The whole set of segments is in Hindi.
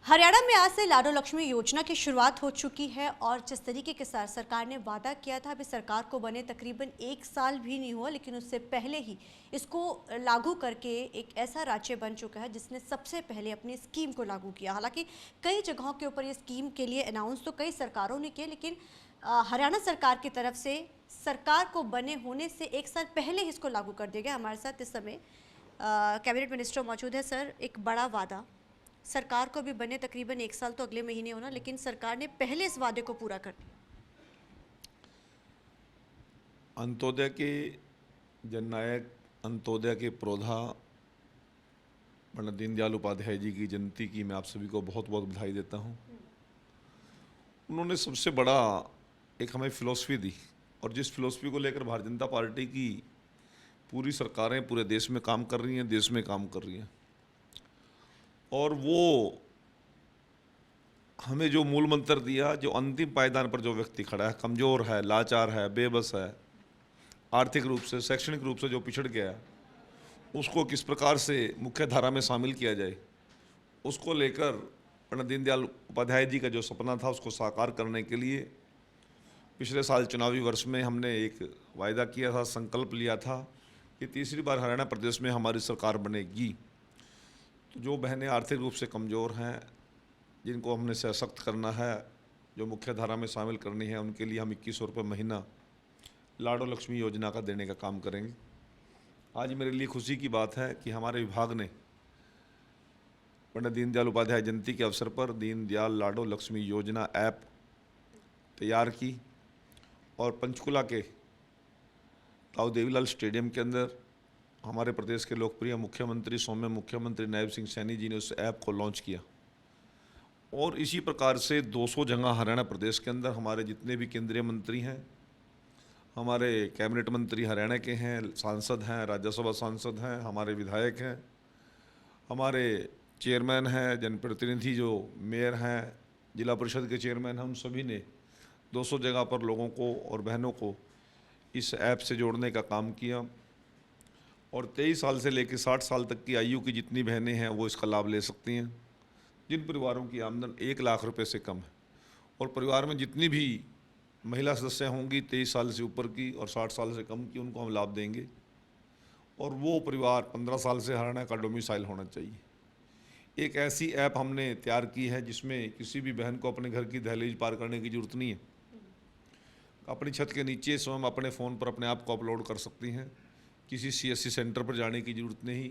हरियाणा में आज से लाडो लक्ष्मी योजना की शुरुआत हो चुकी है और जिस तरीके के साथ सरकार ने वादा किया था, अभी सरकार को बने तकरीबन 1 साल भी नहीं हुआ, लेकिन उससे पहले ही इसको लागू करके एक ऐसा राज्य बन चुका है जिसने सबसे पहले अपनी स्कीम को लागू किया। हालांकि कई जगहों के ऊपर ये स्कीम के लिए अनाउंस तो कई सरकारों ने किया, लेकिन हरियाणा सरकार की तरफ से सरकार को बने होने से 1 साल पहले ही इसको लागू कर दिया गया। हमारे साथ इस समय कैबिनेट मिनिस्टर मौजूद है। सर, एक बड़ा वादा, सरकार को भी बने तकरीबन 1 साल तो अगले महीने होना, लेकिन सरकार ने पहले इस वादे को पूरा कर दिया। अंत्योदय के जननायक, अंत्योदय के प्रोधा पंडित दीनदयाल उपाध्याय जी की जयंती की मैं आप सभी को बहुत बहुत बधाई देता हूँ। उन्होंने सबसे बड़ा एक हमें फिलॉसफी दी और जिस फिलॉसफी को लेकर भारतीय जनता पार्टी की पूरी सरकारें पूरे देश में काम कर रही हैं, देश में काम कर रही हैं, और वो हमें जो मूल मंत्र दिया, जो अंतिम पायदान पर जो व्यक्ति खड़ा है, कमज़ोर है, लाचार है, बेबस है, आर्थिक रूप से, शैक्षणिक रूप से जो पिछड़ गया है, उसको किस प्रकार से मुख्य धारा में शामिल किया जाए, उसको लेकर पंडित दीनदयाल उपाध्याय जी का जो सपना था उसको साकार करने के लिए पिछले साल चुनावी वर्ष में हमने एक वायदा किया था, संकल्प लिया था कि तीसरी बार हरियाणा प्रदेश में हमारी सरकार बनेगी। तो जो बहनें आर्थिक रूप से कमज़ोर हैं, जिनको हमने सशक्त करना है, जो मुख्य धारा में शामिल करनी है, उनके लिए हम 2100 रुपये महीना लाडो लक्ष्मी योजना का देने का काम करेंगे। आज मेरे लिए खुशी की बात है कि हमारे विभाग ने पंडित दीनदयाल उपाध्याय जयंती के अवसर पर दीनदयाल लाडो लक्ष्मी योजना ऐप तैयार की और पंचकुला के ताऊ देवीलाल स्टेडियम के अंदर हमारे प्रदेश के लोकप्रिय मुख्यमंत्री, सौम्य मुख्यमंत्री नायब सिंह सैनी जी ने उस ऐप को लॉन्च किया। और इसी प्रकार से 200 जगह हरियाणा प्रदेश के अंदर हमारे जितने भी केंद्रीय मंत्री हैं, हमारे कैबिनेट मंत्री हरियाणा के हैं, सांसद हैं, राज्यसभा सांसद हैं, हमारे विधायक हैं, हमारे चेयरमैन हैं, जनप्रतिनिधि जो मेयर हैं, जिला परिषद के चेयरमैन हैं, हम सभी ने 200 जगह पर लोगों को और बहनों को इस ऐप से जोड़ने का काम किया। और 23 साल से लेकर 60 साल तक की आयु की जितनी बहनें हैं वो इसका लाभ ले सकती हैं, जिन परिवारों की आमदन 1 लाख रुपए से कम है। और परिवार में जितनी भी महिला सदस्य होंगी 23 साल से ऊपर की और 60 साल से कम की, उनको हम लाभ देंगे। और वो परिवार 15 साल से हरियाणा का डोमिसाइल होना चाहिए। एक ऐसी ऐप हमने तैयार की है जिसमें किसी भी बहन को अपने घर की दहलीज पार करने की ज़रूरत नहीं है। अपनी छत के नीचे स्वयं अपने फ़ोन पर अपने आप को अपलोड कर सकती हैं। किसी CSC सेंटर पर जाने की ज़रूरत नहीं,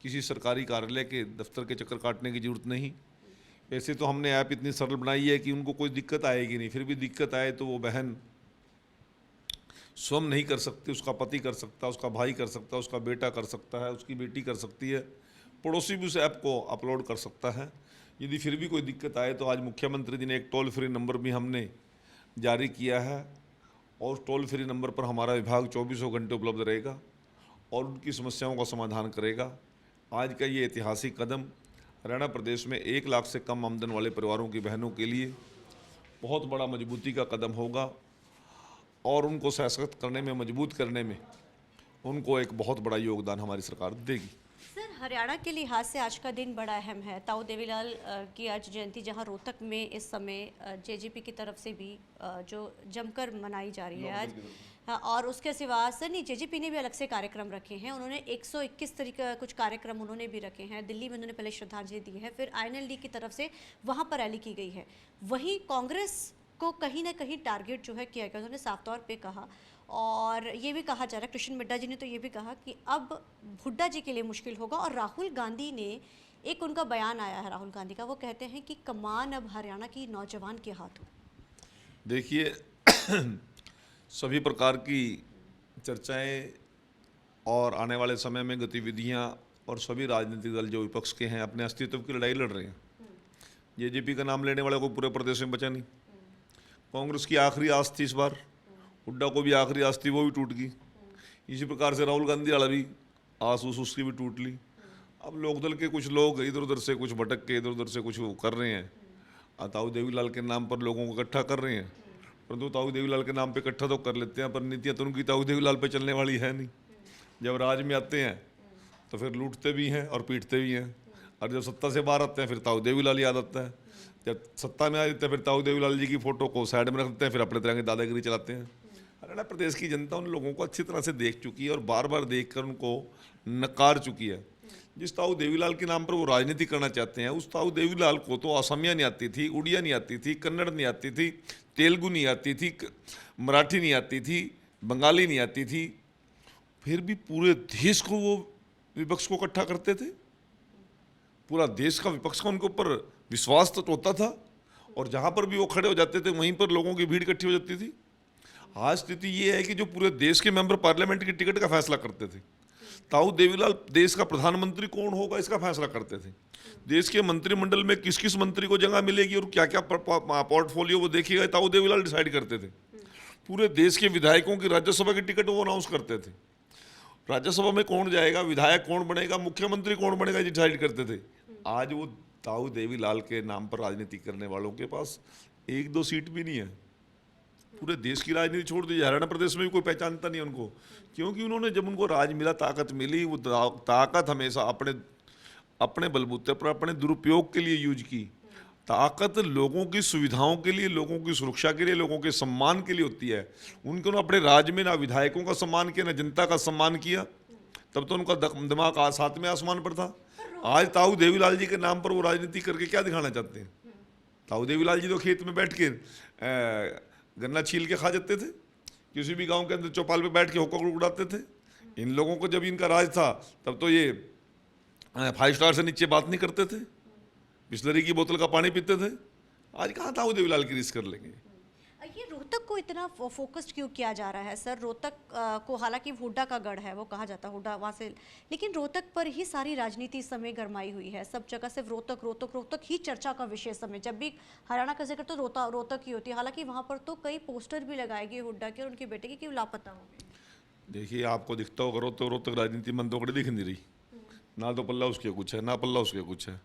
किसी सरकारी कार्यालय के दफ्तर के चक्कर काटने की ज़रूरत नहीं। वैसे तो हमने ऐप इतनी सरल बनाई है कि उनको कोई दिक्कत आएगी नहीं, फिर भी दिक्कत आए तो वो बहन स्वयं नहीं कर सकती, उसका पति कर सकता है, उसका भाई कर सकता है, उसका बेटा कर सकता है, उसकी बेटी कर सकती है, पड़ोसी भी उस ऐप को अपलोड कर सकता है। यदि फिर भी कोई दिक्कत आए तो आज मुख्यमंत्री जी ने एक टोल फ्री नंबर भी हमने जारी किया है और टोल फ्री नंबर पर हमारा विभाग 24 घंटे उपलब्ध रहेगा और उनकी समस्याओं का समाधान करेगा। आज का ये ऐतिहासिक कदम हरियाणा प्रदेश में 1 लाख से कम आमदन वाले परिवारों की बहनों के लिए बहुत बड़ा मजबूती का कदम होगा और उनको सशक्त करने में, मजबूत करने में उनको एक बहुत बड़ा योगदान हमारी सरकार देगी। सर, हरियाणा के लिहाज से आज का दिन बड़ा अहम है। ताऊ देवीलाल की आज जयंती, जहां रोहतक में इस समय JJP की तरफ से भी जो जमकर मनाई जा रही है आज। हाँ, और उसके सिवा सर नहीं, JJP ने भी अलग से कार्यक्रम रखे हैं। उन्होंने 121 तरीके कुछ कार्यक्रम उन्होंने भी रखे हैं। दिल्ली में उन्होंने पहले श्रद्धांजलि दी है, फिर INLD की तरफ से वहाँ पर रैली की गई है। वहीं कांग्रेस को कहीं ना कहीं टारगेट जो है किया गया, उन्होंने साफ तौर पे कहा। और ये भी कहा जा रहा है, कृष्ण मिड्डा जी ने तो ये भी कहा कि अब हुड्डा जी के लिए मुश्किल होगा। और राहुल गांधी ने एक, उनका बयान आया है राहुल गांधी का, वो कहते हैं कि कमान अब हरियाणा की नौजवान के हाथों। देखिए सभी प्रकार की चर्चाएं और आने वाले समय में गतिविधियां और सभी राजनीतिक दल जो विपक्ष के हैं अपने अस्तित्व की लड़ाई लड़ रहे हैं। JJP का नाम लेने वाले को पूरे प्रदेश में बचा नहीं। कांग्रेस की आखिरी आस थी इस बार, हुड्डा को भी आखिरी आस थी, वो भी टूट गई। इसी प्रकार से राहुल गांधी वाला भी आस उसकी भी टूट ली। अब लोकदल के कुछ लोग इधर उधर से कुछ भटक के इधर उधर से कुछ कर रहे हैं, ताऊ देवीलाल के नाम पर लोगों को इकट्ठा कर रहे हैं। परंतु ताऊ देवीलाल के नाम पे इकट्ठा तो कर लेते हैं, पर नीतियाँ तो उनकी ताऊ देवीलाल पे चलने वाली है नहीं। जब राज में आते हैं तो फिर लूटते भी हैं और पीटते भी हैं। और जब सत्ता से बाहर आते हैं फिर ताऊ देवीलाल याद आता है, जब सत्ता में आ जाते हैं फिर ताऊ देवीलाल जी की फोटो को साइड में रख देते हैं, फिर अपने तरह की दादागिरी चलाते हैं। हरियाणा प्रदेश की जनता उन लोगों को अच्छी तरह से देख चुकी है और बार बार देख कर उनको नकार चुकी है। जिस ताऊ देवीलाल के नाम पर वो राजनीति करना चाहते हैं, उस ताऊ देवीलाल को तो असमिया नहीं आती थी, उड़िया नहीं आती थी, कन्नड़ नहीं आती थी, तेलुगु नहीं आती थी, मराठी नहीं आती थी, बंगाली नहीं आती थी, फिर भी पूरे देश को वो विपक्ष को इकट्ठा करते थे। पूरा देश का विपक्ष का उनके ऊपर विश्वास तो होता था, और जहाँ पर भी वो खड़े हो जाते थे वहीं पर लोगों की भीड़ इकट्ठी हो जाती थी। आज स्थिति ये है कि जो पूरे देश के मेंबर पार्लियामेंट की टिकट का फैसला करते थे, ताऊ देवीलाल देश का प्रधानमंत्री कौन होगा इसका फैसला करते थे। देश के मंत्रिमंडल में किस किस मंत्री को जगह मिलेगी और क्या क्या पोर्टफोलियो वो देखिएगा, ताऊ देवीलाल डिसाइड करते थे। पूरे देश के विधायकों की राज्यसभा की टिकट वो अनाउंस करते थे। राज्यसभा में कौन जाएगा, विधायक कौन बनेगा, मुख्यमंत्री कौन बनेगा, ये डिसाइड करते थे। आज वो ताऊ देवीलाल के नाम पर राजनीति करने वालों के पास 1-2 सीट भी नहीं है। पूरे देश की राजनीति छोड़ दीजिए, हरियाणा प्रदेश में भी कोई पहचानता नहीं उनको, क्योंकि उन्होंने जब उनको राज मिला, ताकत मिली, वो ताकत हमेशा अपने बलबूते पर अपने दुरुपयोग के लिए यूज की। ताकत लोगों की सुविधाओं के लिए, लोगों की सुरक्षा के लिए, लोगों के सम्मान के लिए होती है। उनको ना अपने राज्य में ना विधायकों का सम्मान किया, ना जनता का सम्मान किया, तब तो उनका दिमाग सातवें आसमान पर था। आज ताऊ देवीलाल जी के नाम पर वो राजनीति करके क्या दिखाना चाहते हैं? ताऊ देवीलाल जी तो खेत में बैठ के गन्ना छील के खा जाते थे, किसी भी गांव के अंदर चौपाल पे बैठ के होका उड़ाते थे। इन लोगों को जब इनका राज था तब तो ये 5 स्टार से नीचे बात नहीं करते थे, बिस्लरी की बोतल का पानी पीते थे। आज कहाँ ताऊ देवीलाल की रीस कर लेंगे। ये रोहतक को इतना फोकस्ड क्यों किया जा रहा है सर? रोहतक को हालांकि हुड्डा का गढ़ है, वो कहा जाता है हुड्डा वहाँ से, लेकिन रोहतक पर ही सारी राजनीति इस समय गरमाई हुई है। सब जगह सिर्फ रोहतक रोहतक रोहतक ही चर्चा का विषय समय, जब भी हरियाणा का जिक्र तो रोहतक ही होती है। हालांकि वहाँ पर तो कई पोस्टर भी लगाए गए हुड्डा के और उनके बेटे के, क्यों लापता हो गए। देखिए, आपको दिखता होगा रोहतक राजनीति मन तो दिख नहीं रही, ना तो पल्ला उसके कुछ है, ना पल्ला उसके कुछ है,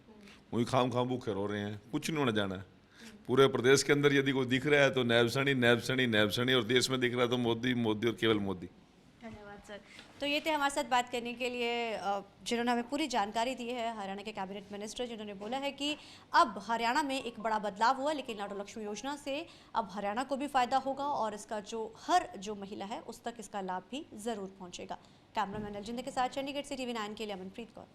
वही खाम भूखे रो रहे हैं, कुछ नहीं होने जाना है। पूरे प्रदेश के अंदर यदि कोई दिख रहा है तो नैबसणी नैबसणी नैबसणी, और देश में दिख रहा है तो मोदी मोदी और केवल मोदी। धन्यवाद सर। तो ये थे हमारे साथ बात करने के लिए जिन्होंने हमें पूरी जानकारी दी है, हरियाणा के कैबिनेट मिनिस्टर, जिन्होंने बोला है कि अब हरियाणा में एक बड़ा बदलाव हुआ, लेकिन लाडो लक्ष्मी योजना से अब हरियाणा को भी फायदा होगा और इसका हर महिला है उस तक इसका लाभ भी जरूर पहुंचेगा। कैमरामैन अलजिंदर के साथ चंडीगढ़ से TV9 के लिए अमनप्रीत कौर।